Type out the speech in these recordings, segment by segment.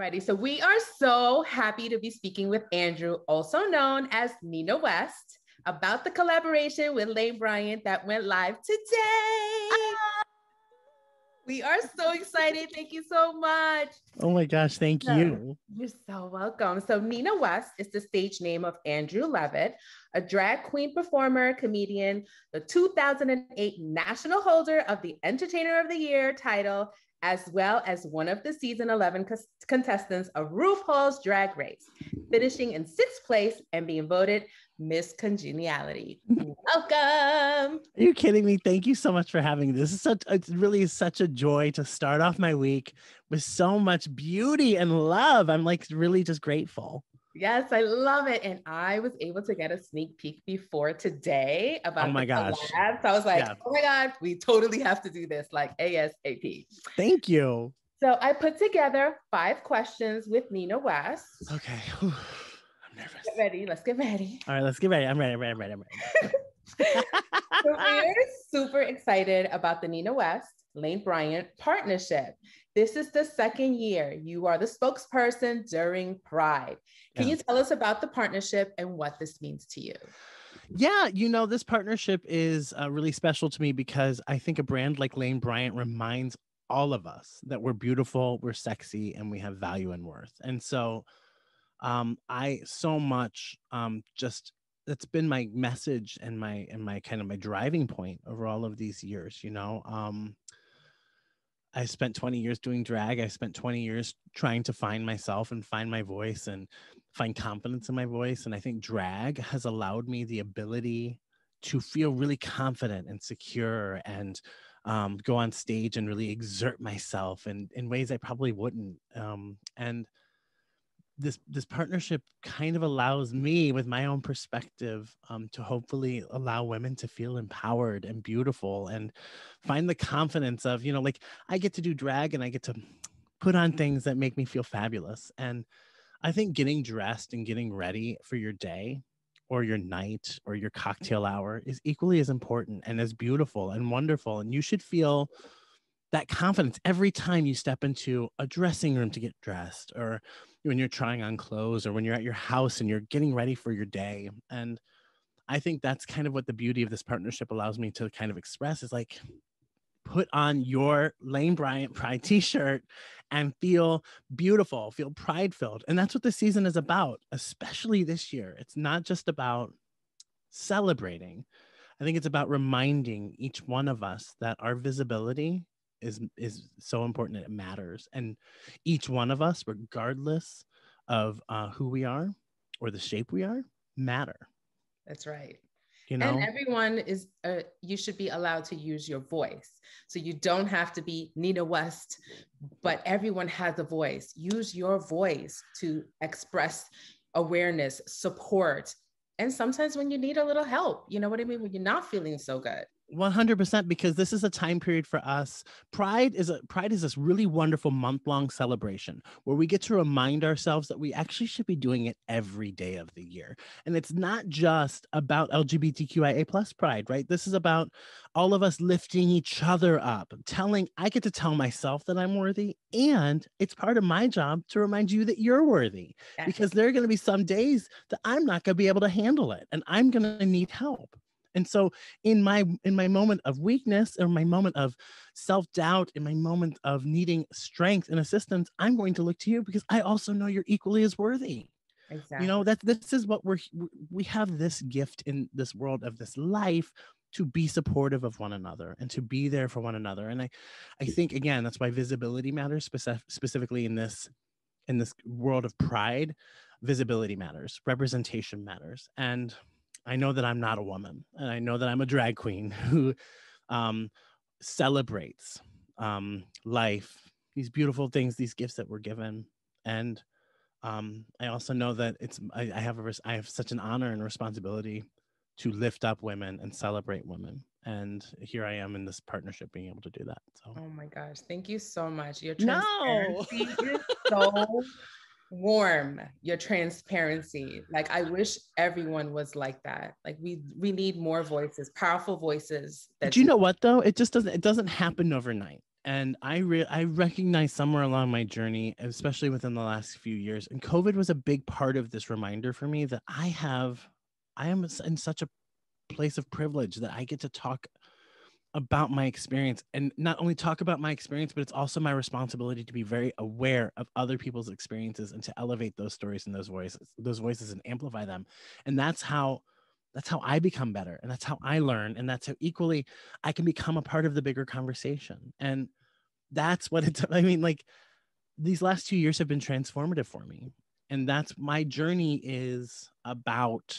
Alrighty, so we are so happy to be speaking with Andrew, also known as Nina West, about the collaboration with Lane Bryant that went live today. We are so excited. Thank you so much. Oh my gosh, thank you. You're so welcome. So Nina West is the stage name of Andrew Levitt, a drag queen performer, comedian, the 2008 national holder of the Entertainer of the Year title, as well as one of the season 11 contestants of RuPaul's Drag Race, finishing in 6th place and being voted Miss Congeniality. Welcome. Are you kidding me? Thank you so much for having me. It really is such a joy to start off my week with so much beauty and love. I'm like really just grateful. Yes, I love it. And I was able to get a sneak peek before today about the collab. So I was like, oh my God, we totally have to do this like ASAP. Thank you. So I put together 5 questions with Nina West. Okay. I'm nervous. Get ready. Let's get ready. All right, let's get ready. I'm ready. So we're super excited about the Nina West, Lane Bryant partnership. This is the 2nd year. You are the spokesperson during Pride. Can you tell us about the partnership and what this means to you? Yeah, this partnership is really special to me because I think a brand like Lane Bryant reminds all of us that we're beautiful, we're sexy, and we have value and worth. And so I so much that's been my message and my kind of my driving point over all of these years. I spent 20 years doing drag. I spent 20 years trying to find myself and find my voice and find confidence in my voice. And I think drag has allowed me the ability to feel really confident and secure and go on stage and really exert myself in ways I probably wouldn't. And this partnership kind of allows me, with my own perspective, to hopefully allow women to feel empowered and beautiful and find the confidence of, like I get to do drag and I get to put on things that make me feel fabulous. And I think getting dressed and getting ready for your day or your night or your cocktail hour is equally as important and as beautiful and wonderful. And you should feel that confidence every time you step into a dressing room to get dressed, or when you're trying on clothes, or when you're at your house and you're getting ready for your day. And I think that's kind of what the beauty of this partnership allows me to kind of express is like, put on your Lane Bryant Pride t-shirt and feel beautiful, feel pride-filled. And that's what the season is about, especially this year. It's not just about celebrating. I think it's about reminding each one of us that our visibility is so important and it matters. And each one of us, regardless of who we are or the shape we are, matter. That's right. And everyone is, you should be allowed to use your voice. So you don't have to be Nina West, but everyone has a voice. Use your voice to express awareness, support. And sometimes when you need a little help, you know what I mean? When you're not feeling so good. 100%, because this is a time period for us. Pride is this really wonderful month-long celebration where we get to remind ourselves that we actually should be doing it every day of the year. And it's not just about LGBTQIA plus pride, right? This is about all of us lifting each other up, I get to tell myself that I'm worthy, and it's part of my job to remind you that you're worthy, because there are going to be some days that I'm not going to be able to handle it and I'm going to need help. And so in my moment of weakness, or my moment of self-doubt, in my moment of needing strength and assistance, I'm going to look to you because I also know you're equally as worthy. Exactly. This is what we have this gift in this world of this life, to be supportive of one another and to be there for one another. And I think, again, that's why visibility matters, specifically in this world of pride. Visibility matters, representation matters. And I know that I'm not a woman, and I know that I'm a drag queen who celebrates life, these beautiful things, these gifts that we're given. And I also know that I have such an honor and responsibility to lift up women and celebrate women. And here I am in this partnership being able to do that. So. Oh my gosh. Thank you so much. Your transparency is so warm. Your transparency. Like, I wish everyone was like that. Like, we need more voices, powerful voices. But you know what though? It doesn't happen overnight. And I recognize somewhere along my journey, especially within the last few years, and COVID was a big part of this reminder for me that I am in such a place of privilege that I get to talk about my experience, and not only talk about my experience, but it's also my responsibility to be very aware of other people's experiences and to elevate those stories and those voices and amplify them. And that's how I become better, and that's how I learn, and that's how equally I can become a part of the bigger conversation. And that's what it's, I mean, like, these last 2 years have been transformative for me. And that's my journey, is about,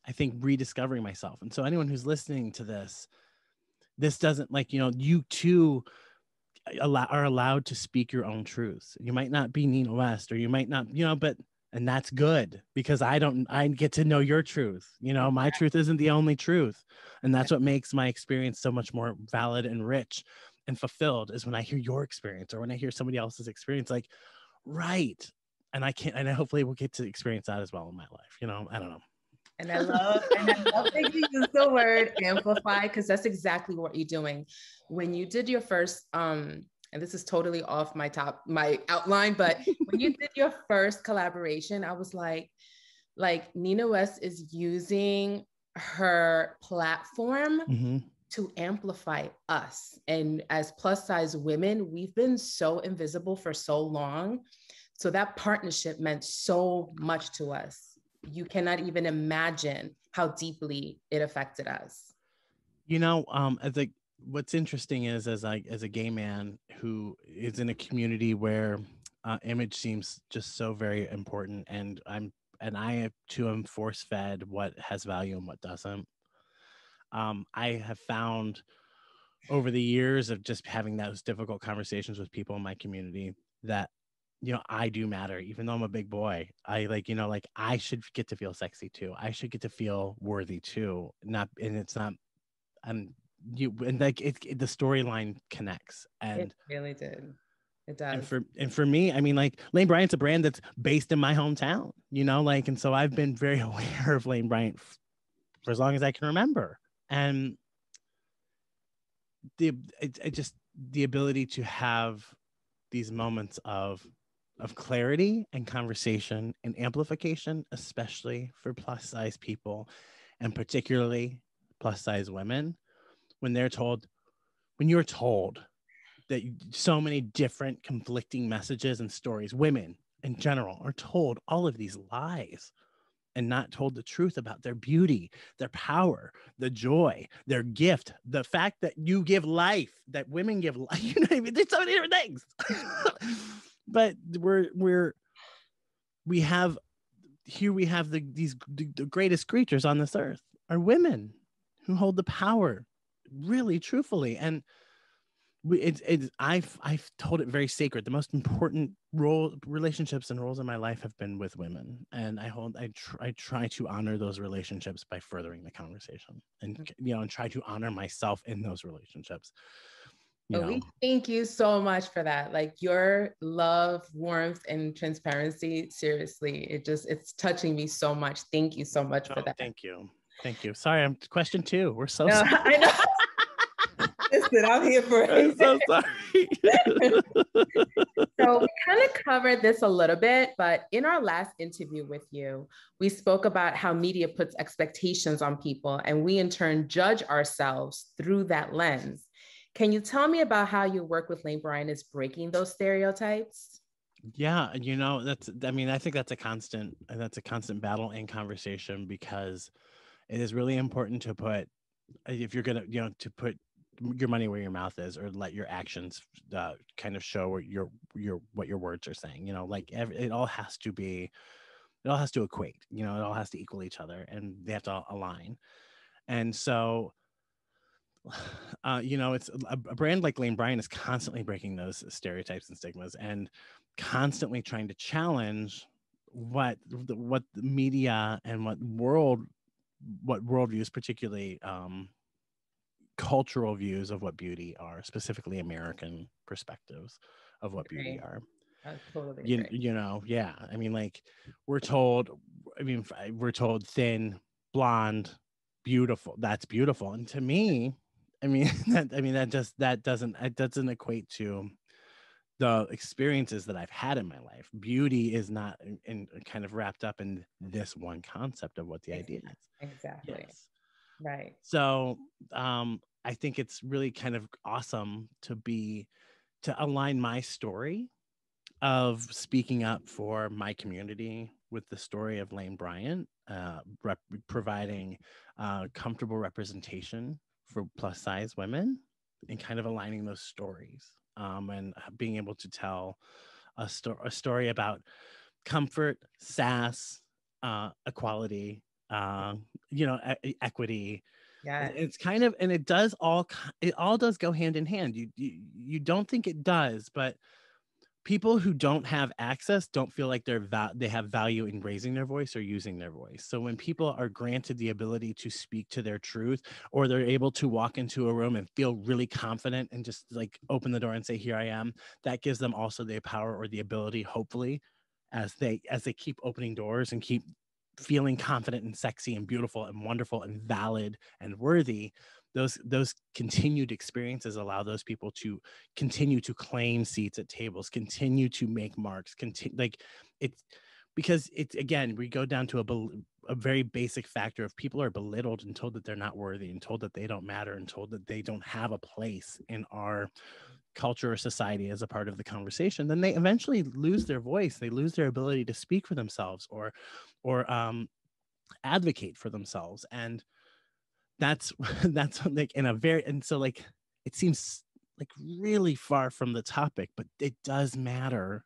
I think, rediscovering myself. And so anyone who's listening to this doesn't, like, you too are allowed to speak your own truths. You might not be Nina West, or you might not, but, and that's good, because I get to know your truth. My truth isn't the only truth. And that's what makes my experience so much more valid and rich and fulfilled, is when I hear your experience, or when I hear somebody else's experience, like, right. And I hopefully will get to experience that as well in my life. I don't know. And I love that you use the word amplify, because that's exactly what you're doing. When you did your first, and this is totally off my outline, but when you did your first collaboration, I was like Nina West is using her platform to amplify us. And as plus size women, we've been so invisible for so long. So that partnership meant so much to us. You cannot even imagine how deeply it affected us. What's interesting is, as a gay man who is in a community where image seems just so very important, and I too am force fed what has value and what doesn't. I have found over the years of just having those difficult conversations with people in my community that, I do matter, even though I'm a big boy. I should get to feel sexy too. I should get to feel worthy too. The storyline connects. And it really did. It does. And for me, I mean, like, Lane Bryant's a brand that's based in my hometown, and so I've been very aware of Lane Bryant for as long as I can remember. And the ability to have these moments of clarity and conversation and amplification, especially for plus size people, and particularly plus size women, when you're told that so many different conflicting messages and stories, women in general are told all of these lies and not told the truth about their beauty, their power, the joy, their gift, the fact that you give life, that women give life. There's so many different things. But we have the greatest creatures on this earth are women who hold the power, really, truthfully. And I've told it very sacred. The most important relationships and roles in my life have been with women, and I try to honor those relationships by furthering the conversation, and and try to honor myself in those relationships. We thank you so much for that. Like, your love, warmth, and transparency, seriously, it's touching me so much. Thank you so much for that. Thank you. Sorry, I'm question 2. We're so sorry. I know. Listen, I'm here for it. I'm so sorry. So we kind of covered this a little bit, but in our last interview with you, we spoke about how media puts expectations on people, and we in turn judge ourselves through that lens. Can you tell me about how your work with Lane Bryant is breaking those stereotypes? Yeah, I think that's a constant battle and conversation, because it is really important to put, if you're going to, to put your money where your mouth is, or let your actions kind of show what your words are saying. It all has to equate. It all has to equal each other, and they have to align. And so it's a brand like Lane Bryant is constantly breaking those stereotypes and stigmas, and constantly trying to challenge what the media and what worldviews, particularly cultural views of what beauty are, specifically American perspectives of what beauty are. Totally yeah. I mean, like, we're told thin, blonde, beautiful. That's beautiful. And to me, I mean, that doesn't equate to the experiences that I've had in my life. Beauty is not in kind of wrapped up in this one concept of what the idea is. Exactly. Yes. Right. So I think it's really kind of awesome to align my story of speaking up for my community with the story of Lane Bryant, providing comfortable representation for plus size women, and kind of aligning those stories, and being able to tell a story about comfort, sass, equality, equity. Yes. It's kind of, and it all does go hand in hand. You don't think it does, but people who don't have access don't feel like they have value in raising their voice or using their voice. So when people are granted the ability to speak to their truth, or they're able to walk into a room and feel really confident and just like open the door and say, here I am, that gives them also the power or the ability, hopefully, as they keep opening doors and keep feeling confident and sexy and beautiful and wonderful and valid and worthy. Those continued experiences allow those people to continue to claim seats at tables, continue to make marks, like it's, because it's, again, we go down to a very basic factor of people are belittled and told that they're not worthy and told that they don't matter and told that they don't have a place in our culture or society as a part of the conversation. Then they eventually lose their voice, they lose their ability to speak for themselves or advocate for themselves. And that's like in a very, and so like it seems like really far from the topic, but it does matter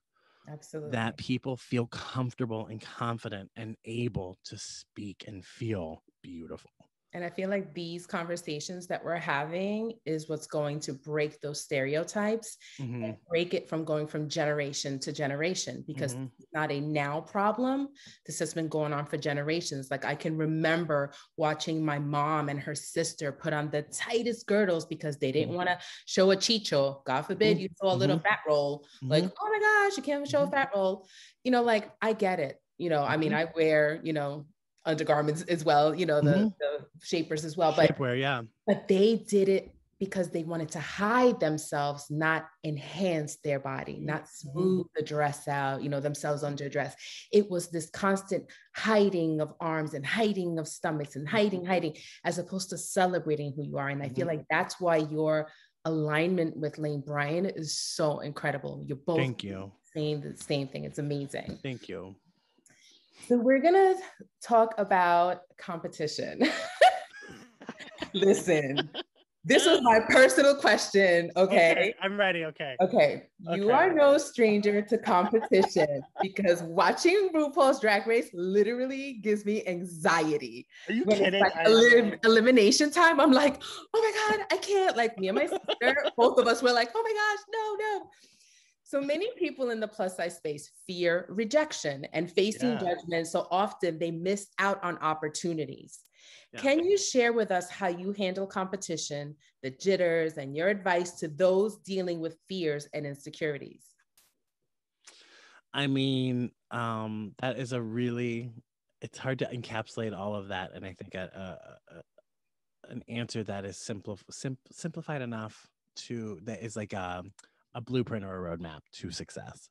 Absolutely. that people feel comfortable and confident and able to speak and feel beautiful. And I feel like these conversations that we're having is what's going to break those stereotypes and break it from going from generation to generation, because it's not a now problem. This has been going on for generations. Like I can remember watching my mom and her sister put on the tightest girdles because they didn't want to show a chicho. God forbid you saw a little fat roll. Like, oh my gosh, you can't show a fat roll. Like I get it. I mean, I wear, undergarments as well, the shapers as well. Shapewear, yeah. But they did it because they wanted to hide themselves, not enhance their body, not smooth the dress out, themselves under dress. It was this constant hiding of arms and hiding of stomachs and hiding, as opposed to celebrating who you are. And I feel like that's why your alignment with Lane Bryant is so incredible. You're both saying the same thing. It's amazing. Thank you. So we're going to talk about competition. Listen, this was my personal question, okay? I'm ready, okay. Okay, you are no stranger to competition because watching RuPaul's Drag Race literally gives me anxiety. Are you when kidding? It's like elimination time, I'm like, oh my God, I can't. Like me and my sister, both of us were like, oh my gosh, no. So many people in the plus size space fear rejection and facing judgment. So often they miss out on opportunities. Yeah. Can you share with us how you handle competition, the jitters, and your advice to those dealing with fears and insecurities? I mean, that is it's hard to encapsulate all of that. And I think an answer that is simplified enough that is like a blueprint or a roadmap to success,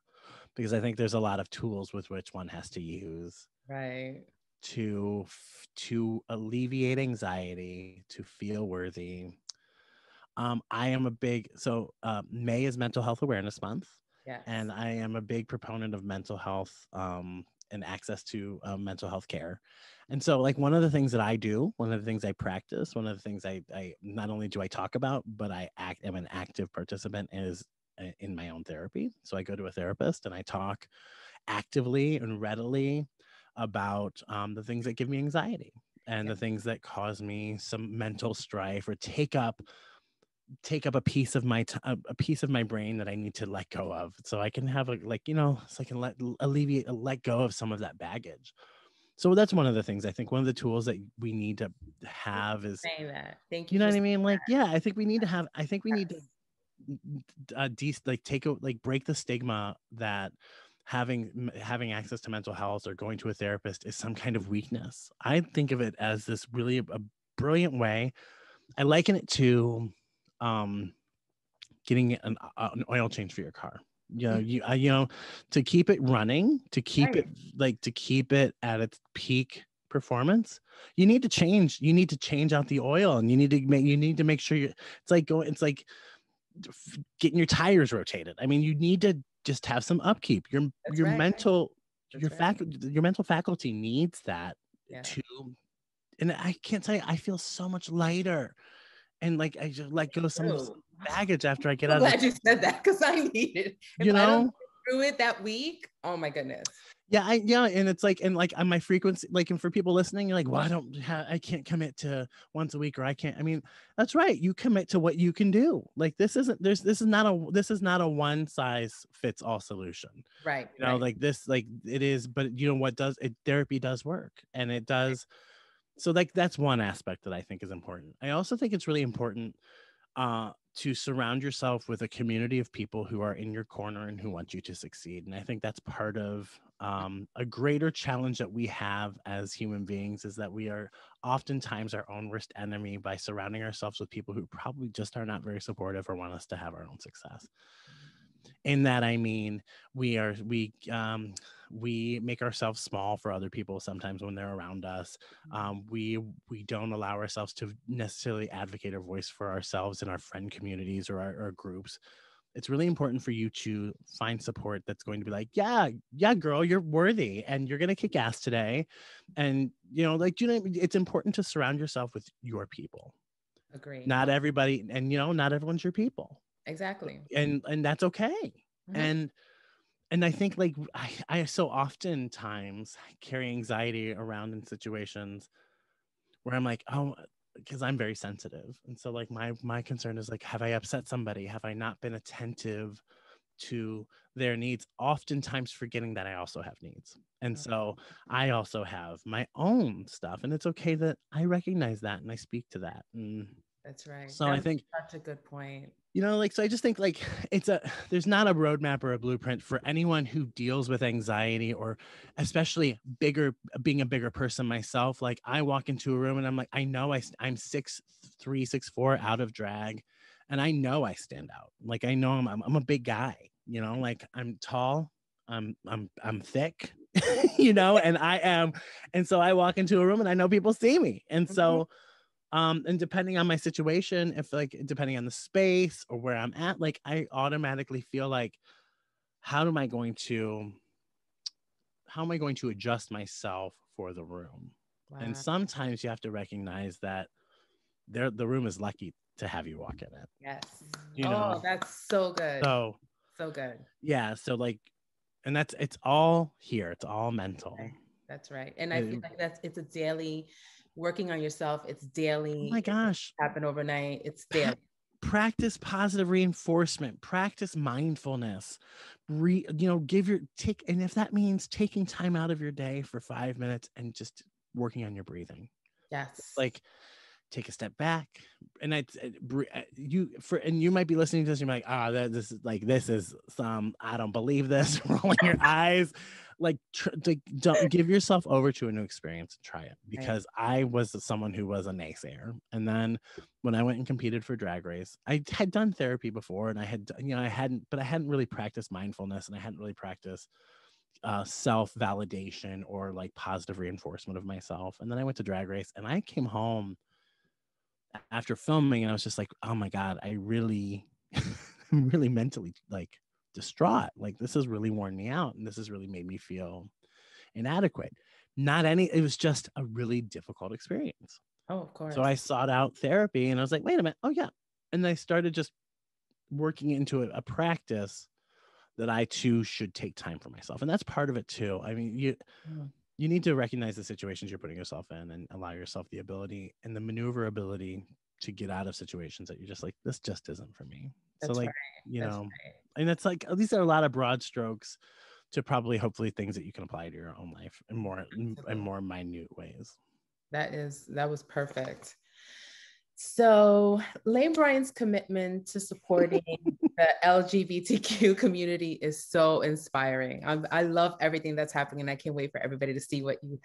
because I think there's a lot of tools with which one has to use to alleviate anxiety, to feel worthy. I am May is Mental Health Awareness Month. Yes. And I am a big proponent of mental health and access to mental health care. And so like one of the things that I do, one of the things I practice, one of the things I not only do I talk about, but I am an active participant is in my own therapy. So I go to a therapist and I talk actively and readily about the things that give me anxiety and the things that cause me some mental strife or take up a piece of my brain that I need to let go of, so I can have so I can let go of some of that baggage. So that's one of the things I think, one of the tools that we need to have is saying that. Thank you. You know what I mean? Like, yeah, I think we need to break the stigma that having access to mental health or going to a therapist is some kind of weakness. I think of it as this really a brilliant way I liken it to getting an oil change for your car. You know, to keep it running, to keep Right. it to keep it at its peak performance, you need to change out the oil, and you need to make sure it's like getting your tires rotated. I mean, you need to just have some upkeep. That's Your right. mental That's right. your mental faculty needs that Yeah. to, and I can't tell you, I feel so much lighter, and like I just let go of some of this True. baggage after I get I'm out of glad you said that because I need it. you If I don't know. get through it that week, oh my goodness. Yeah, and it's like, and like on my frequency, like, and for people listening, you're like, well, I can't commit to once a week, or I can't. I mean, that's right. You commit to what you can do. Like, this is not a one size fits all solution. Right. You know, Right. like this, like it is, but you know what does it? Therapy does work, and it does. So like that's one aspect that I think is important. I also think it's really important to surround yourself with a community of people who are in your corner and who want you to succeed. And I think that's part of a greater challenge that we have as human beings, is that we are oftentimes our own worst enemy by surrounding ourselves with people who probably just are not very supportive or want us to have our own success. In that, I mean, we make ourselves small for other people sometimes when they're around us. We don't allow ourselves to necessarily advocate or voice for ourselves in our friend communities or our groups. It's really important for you to find support that's going to be like, yeah, girl, you're worthy and you're gonna kick ass today. And you know, like, you know, it's important to surround yourself with your people. Agree. Not everybody, and you know, not everyone's your people, Exactly. and that's okay. Mhm. And I think like I so oftentimes carry anxiety around in situations where I'm like, oh, because I'm very sensitive. And so like my concern is like, have I upset somebody? Have I not been attentive to their needs? Oftentimes forgetting that I also have needs. And so I also have my own stuff. And it's okay that I recognize that and I speak to that. And That's right. so I That's think, such a good point. you know, like, so I just think like there's not a roadmap or a blueprint for anyone who deals with anxiety, or especially being a bigger person myself. Like, I walk into a room and I'm like, I know I'm 6'3", 6'4" out of drag, and I know I stand out. Like, I know I'm a big guy, you know, like I'm tall, I'm thick, you know, and I am, and so I walk into a room and I know people see me, and so and depending on my situation, if like depending on the space or where I'm at, like I automatically feel like, how am I going to adjust myself for the room? And Wow. sometimes you have to recognize that the room is lucky to have you walk in it, Yes. you Oh, know. that's so good. So So good. yeah, so like, and it's all here, it's all mental. Right. That's right. And I feel And, like it's a daily working on yourself. It's oh daily. my It doesn't gosh, happen overnight. It's daily. practice positive reinforcement, practice mindfulness, you know, and if that means taking time out of your day for 5 minutes and just working on your breathing, Yes. like take a step back. And you might be listening to this and you're like, this is some, I don't believe this, rolling your eyes. Like, don't give yourself over to a new experience and try it, Right. because I was someone who was a naysayer. And then when I went and competed for Drag Race, I had done therapy before, and I hadn't really practiced mindfulness, and I hadn't really practiced self-validation or like positive reinforcement of myself. And then I went to Drag Race and I came home after filming and I was just like, oh my God, I really, I'm really mentally like distraught. Like, this has really worn me out, and this has really made me feel inadequate. It was just a really difficult experience. Oh, of So course. I sought out therapy and I was like, wait a minute. Oh yeah. And I started just working into a practice that I too should take time for myself. And that's part of it too. I mean, you need to recognize the situations you're putting yourself in and allow yourself the ability and the maneuverability to get out of situations that you're just like, this just isn't for me. So That's like, right. you That's know, right. and it's like, these are a lot of broad strokes to probably hopefully things that you can apply to your own life in Absolutely. more minute ways. That was perfect. So Lane Bryant's commitment to supporting the LGBTQ community is so inspiring. I love everything that's happening, and I can't wait for everybody to see what you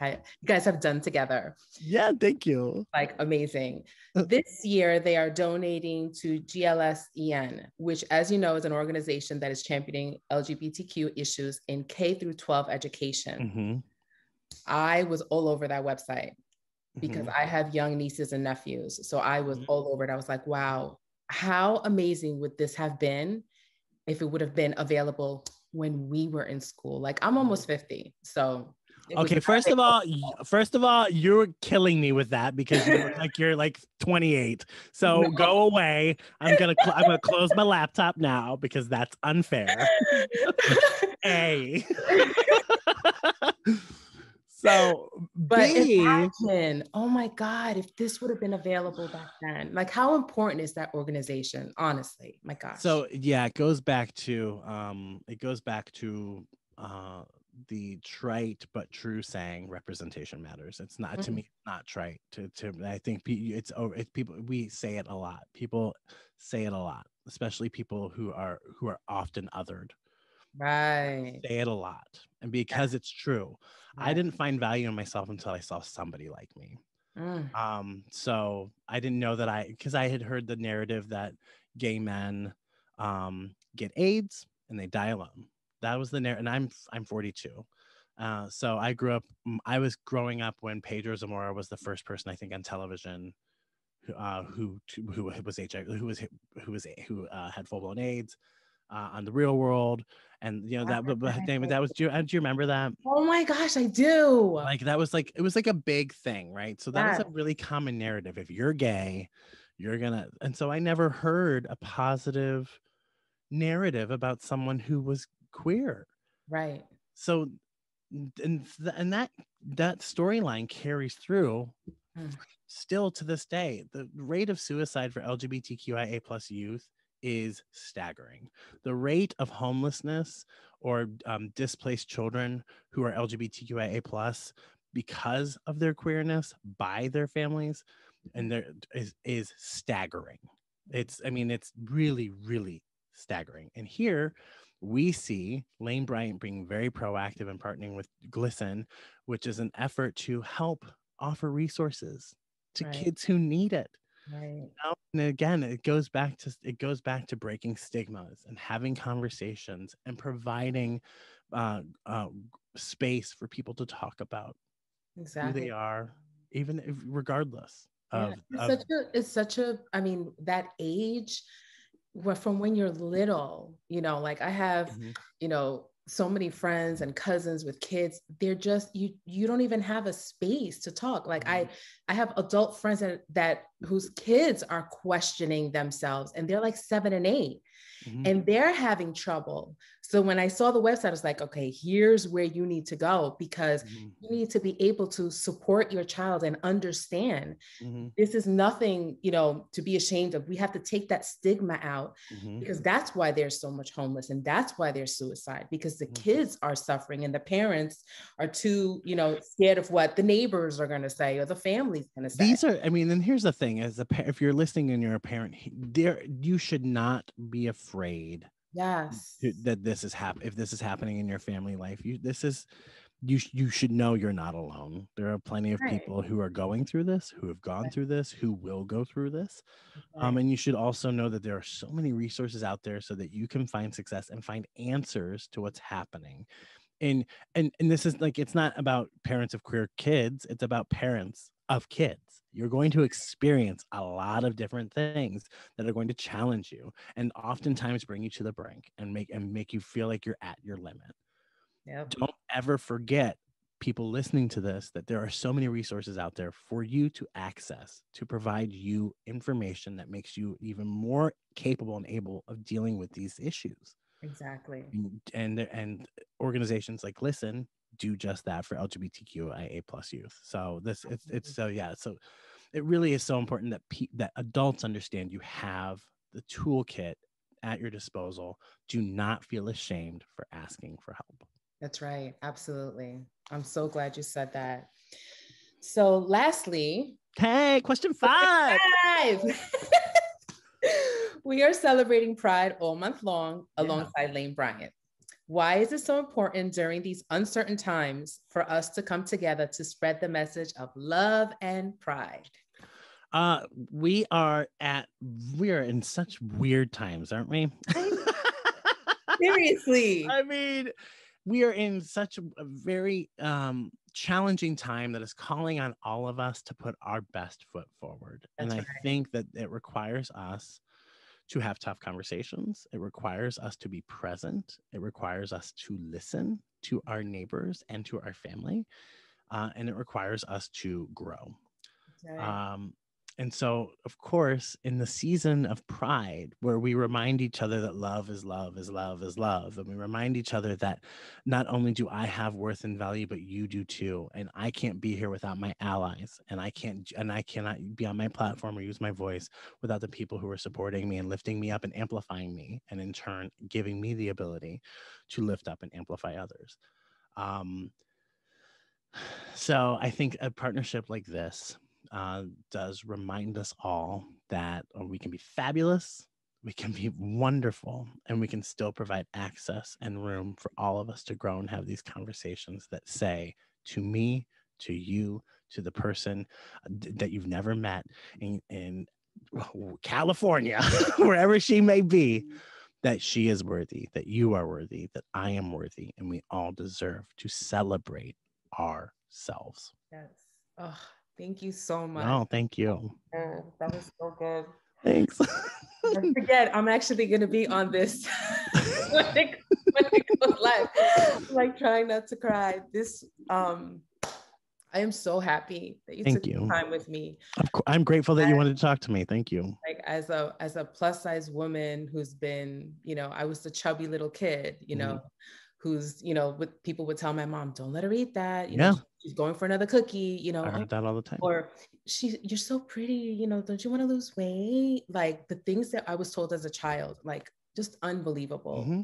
guys have done together. Yeah, thank you. Like, amazing. This year, they are donating to GLSEN, which, as you know, is an organization that is championing LGBTQ issues in K through 12 education. Mm-hmm. I was all over that website because Mm-hmm. I have young nieces and nephews. So I was all over it. I was like, wow, how amazing would this have been if it would have been available when we were in school? Like, I'm almost 50. So okay, first of all, you're killing me with that because you look like you're like 28. So no. Go away. I'm gonna close my laptop now because that's unfair. A. So, but imagine, oh my God, if this would have been available back then, like, how important is that organization? Honestly, my gosh. So yeah, it goes back to the trite but true saying, representation matters. It's not, to me, not trite. I think it's people, we say it a lot. People say it a lot, especially people who are often othered. Right. Say it a lot. And because it's true, I didn't find value in myself until I saw somebody like me. So I didn't know that because I had heard the narrative that gay men get AIDS and they die alone. That was the narrative, and I'm 42. So I was growing up when Pedro Zamora was the first person, I think, on television who was HIV, who had full-blown AIDS on The Real World. And you know that was, do you remember that? Oh my gosh, I do. Like that was like, it was like a big thing, right? So that was a really common narrative. If you're gay, you're gonna. And so I never heard a positive narrative about someone who was queer. Right. So and that storyline carries through still to this day. The rate of suicide for LGBTQIA+ youth is staggering. The rate of homelessness or displaced children who are LGBTQIA+ because of their queerness by their families and there is staggering. It's really, really staggering. And here we see Lane Bryant being very proactive and partnering with GLSEN, which is an effort to help offer resources to kids who need it. Right. And again, it goes back to breaking stigmas and having conversations and providing space for people to talk about who they are, even regardless of. It's such a, I mean, that age, from when you're little, like I have, so many friends and cousins with kids. They're just, you don't even have a space to talk. Like I have adult friends that whose kids are questioning themselves, and they're like 7 and 8. And they're having trouble. So when I saw the website, I was like, okay, here's where you need to go, because you need to be able to support your child and understand this is nothing, to be ashamed of. We have to take that stigma out, because that's why there's so much homeless, and that's why there's suicide, because the kids are suffering and the parents are too, scared of what the neighbors are going to say or the family's going to say. And here's the thing: if you're listening and you're a parent, you should not be afraid. Yes. That this is if this is happening in your family life, you should know you're not alone. There are plenty of people who are going through this, who have gone through this, who will go through this. And you should also know that there are so many resources out there so that you can find success and find answers to what's happening. And this is like, it's not about parents of queer kids, it's about parents of kids. You're going to experience a lot of different things that are going to challenge you and oftentimes bring you to the brink and make you feel like you're at your limit. Yep. Don't ever forget, people listening to this, that there are so many resources out there for you to access, to provide you information that makes you even more capable and able of dealing with these issues. Exactly. And organizations like GLSEN do just that for LGBTQIA+ youth. So so it really is so important that adults understand you have the toolkit at your disposal. Do not feel ashamed for asking for help. That's right. Absolutely. I'm so glad you said that. So lastly, hey, question 5. live. We are celebrating Pride all month long alongside Lane Bryant. Why is it so important during these uncertain times for us to come together to spread the message of love and pride? We are in such weird times, aren't we? Seriously. I mean, we are in such a very challenging time that is calling on all of us to put our best foot forward. That's and I think that it requires us to have tough conversations. It requires us to be present. It requires us to listen to our neighbors and to our family. And it requires us to grow. And so, of course, in the season of Pride, where we remind each other that love is love is love is love, and we remind each other that not only do I have worth and value, but you do too. And I can't be here without my allies, and I cannot be on my platform or use my voice without the people who are supporting me and lifting me up and amplifying me, and in turn, giving me the ability to lift up and amplify others. So I think a partnership like this does remind us all that we can be fabulous, we can be wonderful, and we can still provide access and room for all of us to grow and have these conversations that say to me, to you, to the person that you've never met in California, wherever she may be, that she is worthy, that you are worthy, that I am worthy, and we all deserve to celebrate ourselves. Yes. Oh, thank you so much. No, thank you. That was so good. Thanks. Don't forget, I'm actually going to be on this when it goes live. I'm like trying not to cry. This, I am so happy that you took time with me. I'm grateful that you wanted to talk to me. Thank you. Like as a plus size woman who's been, I was the chubby little kid, who's, with people would tell my mom, don't let her eat that. She's going for another cookie, I heard that all the time. Or you're so pretty, don't you want to lose weight? Like the things that I was told as a child, like just unbelievable,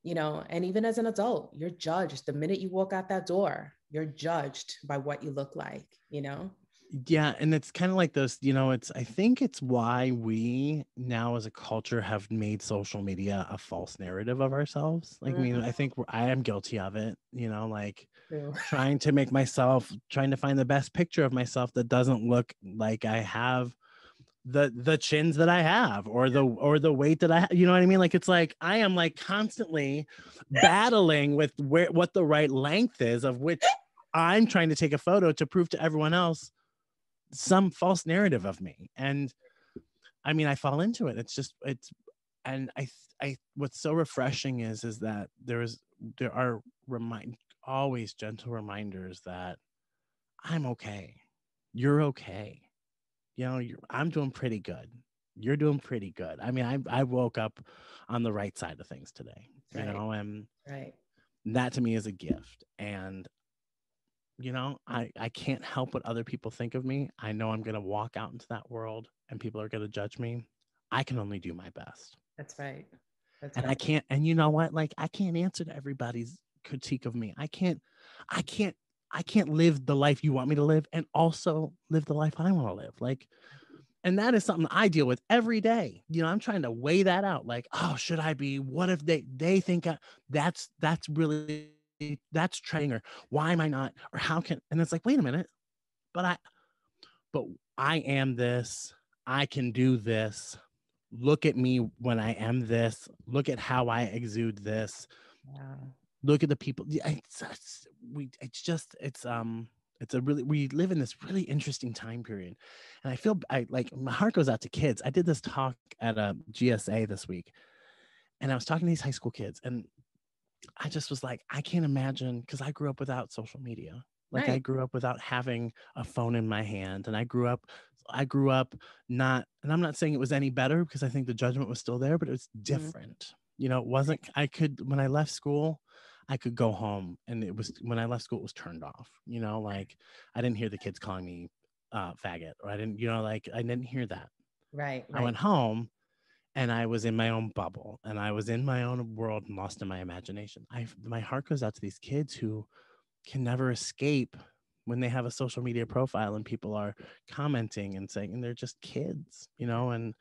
and even as an adult, you're judged. The minute you walk out that door, you're judged by what you look like, Yeah. And it's kind of like those, I think it's why we now as a culture have made social media a false narrative of ourselves. Like, I mean, I think I am guilty of it, trying to find the best picture of myself that doesn't look like I have the chins that I have or the weight that I have, you know what I mean? Like, it's like, I am like constantly battling with what the right length is of which I'm trying to take a photo to prove to everyone else some false narrative of me. And I mean, I fall into it. And I what's so refreshing is that there are always gentle reminders that I'm okay. You're okay. I'm doing pretty good. You're doing pretty good. I mean, I woke up on the right side of things today, and that to me is a gift. And I can't help what other people think of me. I know I'm going to walk out into that world and people are going to judge me. I can only do my best. That's right. I can't, and you know what? Like, I can't answer to everybody's critique of me. I can't live the life you want me to live and also live the life I want to live. Like, and that is something I deal with every day. I'm trying to weigh that out. Like, oh, should I be? What if they think that's really, that's training, or why am I not, or how can, and it's like, wait a minute, but I am this, I can do this. Look at me when I am this. Look at how I exude this. Yeah. Look at the people. We live in this really interesting time period. And I feel like my heart goes out to kids. I did this talk at a GSA this week, and I was talking to these high school kids, and I just was like, I can't imagine, because I grew up without social media. Like, I grew up without having a phone in my hand, and I grew up not, and I'm not saying it was any better because I think the judgment was still there, but it was different. It wasn't, when I left school, I could go home, and when I left school, it was turned off, like I didn't hear the kids calling me faggot, or I didn't, I didn't hear that. Right. I went home and I was in my own bubble, and I was in my own world and lost in my imagination. My heart goes out to these kids who can never escape when they have a social media profile and people are commenting and saying, and they're just kids, you know. And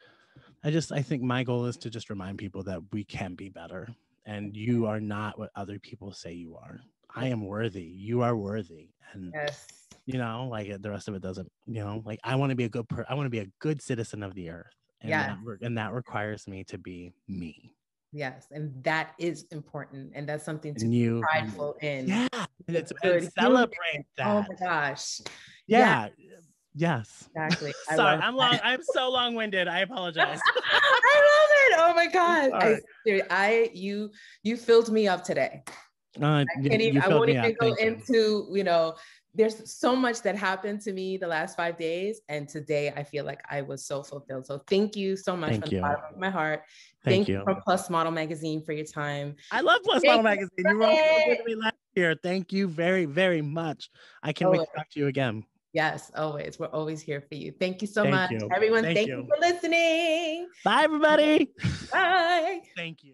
I think my goal is to just remind people that we can be better, and you are not what other people say you are. I am worthy. You are worthy. And Yes. you know, like the rest of it doesn't, you know, like I want to be a good I want to be a good citizen of the earth. And that requires me to be me. Yes, and that is important, and that's something to And be prideful in. Yeah, and celebrate that. Oh my gosh. Yeah. Yes. Exactly. Sorry, I'm so long-winded. I apologize. I love it. Oh my God. You filled me up today. I won't even go into, you know, there's so much that happened to me the last 5 days. And today I feel like I was so fulfilled. So thank you so much from the bottom of my heart. Thank you from Plus Model Magazine for your time. I love Plus Model Magazine. You wrote so good to me last year. Thank you very, very much. I can't wait to talk to you again. Yes, always. We're always here for you. Thank you so much. Everyone, thank you for listening. Bye, everybody. Bye. Thank you.